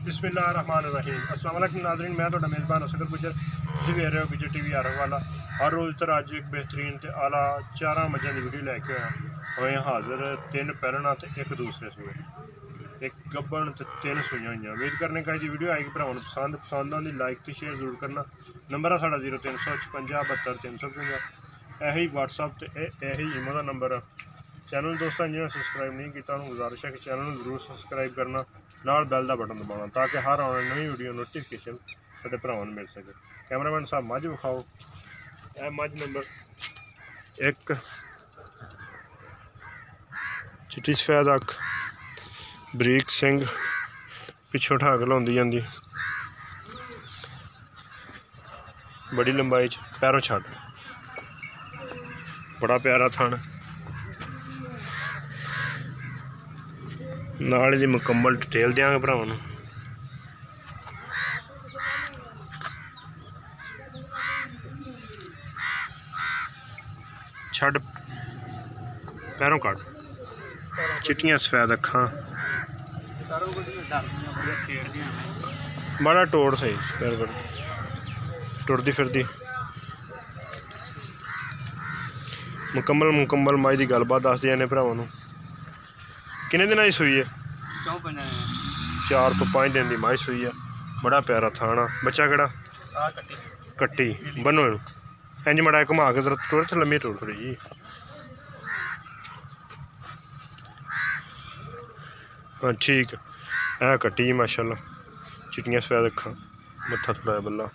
बिस्मिल्लाहिर्रहमानिर्रहीम। अस्सलाम वालेकुम नाज़रीन, मैं तो मेज़बान असगर गुजर जी वे रहे हो विजय टीवी आरफ वाला। हर रोज़ तरह अज एक बेहतरीन ते आला 4 मझां की वीडियो लैके आया होए हाजिर। 3 पैरना ते एक दूसरे सूए, एक गब्बन ते 3 सूइयां हुई। उम्मीद करने का जी वीडियो आएगी भरावां पसंद आती लाइक तो शेयर जरूर करना। नंबर है साढ़ा 0356 72 355। यही व्हाट्सअप ते यही ईमो का नंबर है। चैनल दोस्तों जिन्हें सब्सक्राइब नहीं किया उन्होंने गुजारिश है कि चैनल जरूर सब्सक्राइब करना, नाल बैल का बटन दबाना ताकि हर आने नई वीडियो नोटिफिकेशन साडे भरावां नूं मिल सके। कैमरामैन साहब मझ विखाओ। यह मझ नंबर 1 चिट्टी सफेद अख, बरीक सिंह, पिछों ठाक लाउंदी जांदी, बड़ी लंबाई पैरों छड़, बड़ा प्यारा थन, नाल दी मुकम्मल डिटेल देंगे भरावां नूं। छड़ पैरों कट, चिट्टियां सफेद अखां, बड़ा टोड़ सही पैर टुरदी फिरदी मुकम्मल माई की गलबात दस दिया ने भरावां नूं। किन्ने दिन की सूई है? 4 तो 5 दिन की माई सूई है। बड़ा प्यारा थाना, बच्चा केड़ा कट्टी बनो इंज मड़ा घुमा के टुर च लम्मी टुर थोड़ी जी। हाँ ठीक है कट्टी जी माशाल्लाह, चिट्टियां सफेद अखां, मत्था थोड़ा बल्ला,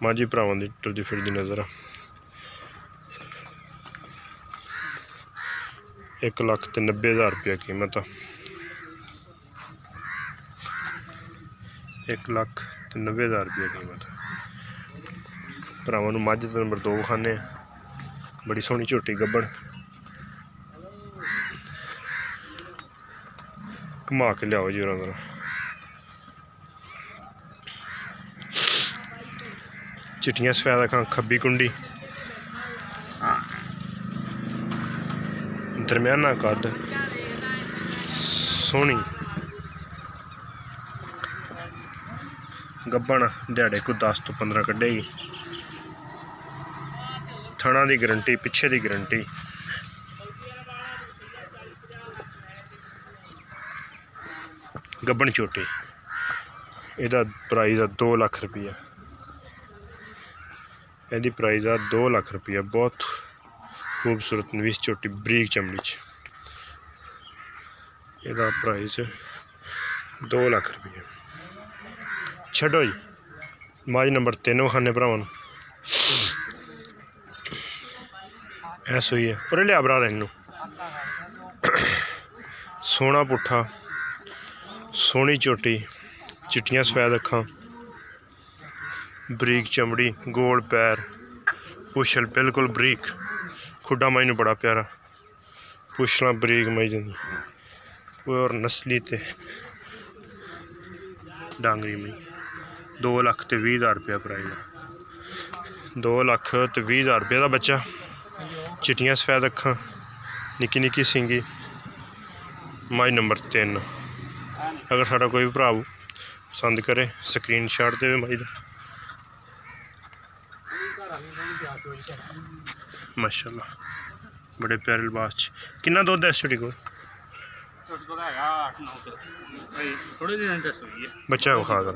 माझी भरावां दी टुरदी फिरदी नज़र आ। 1,90,000 रुपया कीमत आ। 1,90,000 रुपया कीमत। भरावां नूं मझ नंबर 2 खाने, बड़ी सोहनी झोटी गब्बड़, घुमा के लियाओ जी उरा जरा। चिट्टियां सफेद अखां, खब्बी कुंडी, दरम्याना कद, सोहनी गब्बन, दिहाड़े को 10 तो 15 कड्ढेगी। थणा की गारंटी, पिछे की गारंटी। गब्बन चोटी, इसदा प्राइस है 2 लाख रुपया। यदि प्राइस है 2 लाख रुपया। बहुत खूबसूरत नवीस चोटी बरीक चमड़ी, इसदा प्राइस 2 लाख रुपया। छड्डो जी माज नंबर 3 खाने भरावां नूं। ऐसा ही है उरे लिया भरा इनू। सोहना पुट्ठा, सोहनी चोटी, चिट्टियां सफेद अखां, बरीक चमड़ी, गोल पैर, पुछल बिल्कुल बरीक, खुडा मई नूं बड़ा प्यारा, पुछलां बरीक मई दी और नस्ली ते डांगरी मई। 2,20,000 रुपया प्राइस है। 2,20,000 रुपये का बच्चा, चिट्टियां सफेद अखां, निक्की निक्की सींगी, माई नंबर 3। अगर साडा कोई भी भरा पसंद करे स्क्रीन शॉट दे माई दा। माशाल्लाह बड़े प्यारे लिबास। किन्ना दुध है इस छोटी को? बच्चा को खा कर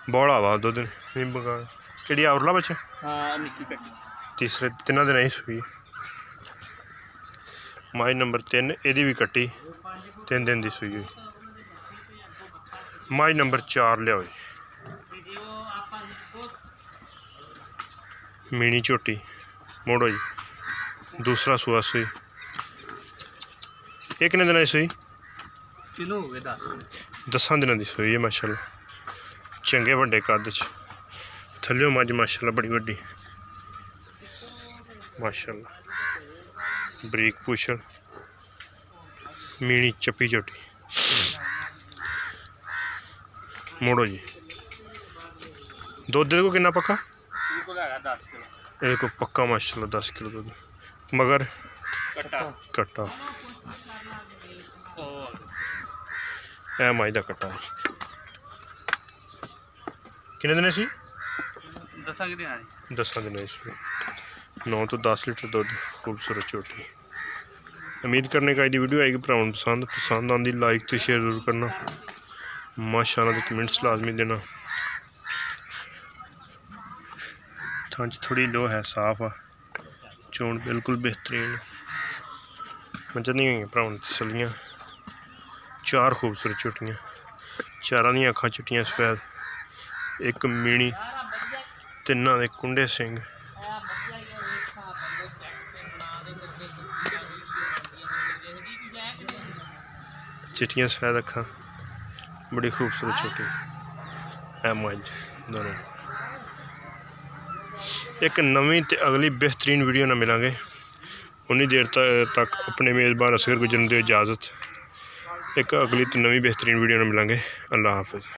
बौला वा दुध कि औरला बच्चा तीसरे 3 दिन ही सूई। माई नंबर 3, यदी भी कट्टी 3 दिन की सूई हुई। माई नंबर 4 लियाओ जी, मीनी झोटी मोड़ो जी, दूसरा सूआ सूई। एक कितने दिन की सूई? 10 दिन की सूई है माशाल्लाह। चंगे वड्डे कद च, थल्लियों मझ माशाल्लाह बड़ी वड्डी माशाल्लाह, बरीक पुछल, मीनी चप्पी झोटी। मोड़ो जी दुध को कितना पक्का? ये को पक्का माशाल्लाह 10 किलो दुध, मगर कट्टा ए माई दा कट्टा है। किन्ने दिन सी 10 दिन 9 तो 10 लीटर दुध खूबसूरत झोटी। उम्मीद करने का वीडियो आएगी भरावां पसंद आंदी लाइक तो शेयर जरूर करना, माशाअल्लाह के कमेंट्स लाजमी देना। थां थोड़ी लो है साफ आ, चोन बिल्कुल बेहतरीन मजा नहीं हुई भरावां तसलियां। 4 खूबसूरत झोटियां, 4 दी अखां चिट्टियां सफेद, एक मीणी, 3 दे कुंडे सिंग। चिट्टियां सफेद अखां, बड़ी खूबसूरत झोटी है मज दोनों। एक नवीं ते अगली बेहतरीन वीडियो ना मिलांगे, उन्नी देर तक अपने मेज़बान असगर गुजरन दो इजाज़त। एक अगली तो नवीं बेहतरीन वीडियो ना मिलांगे। अल्लाह हाफिज़।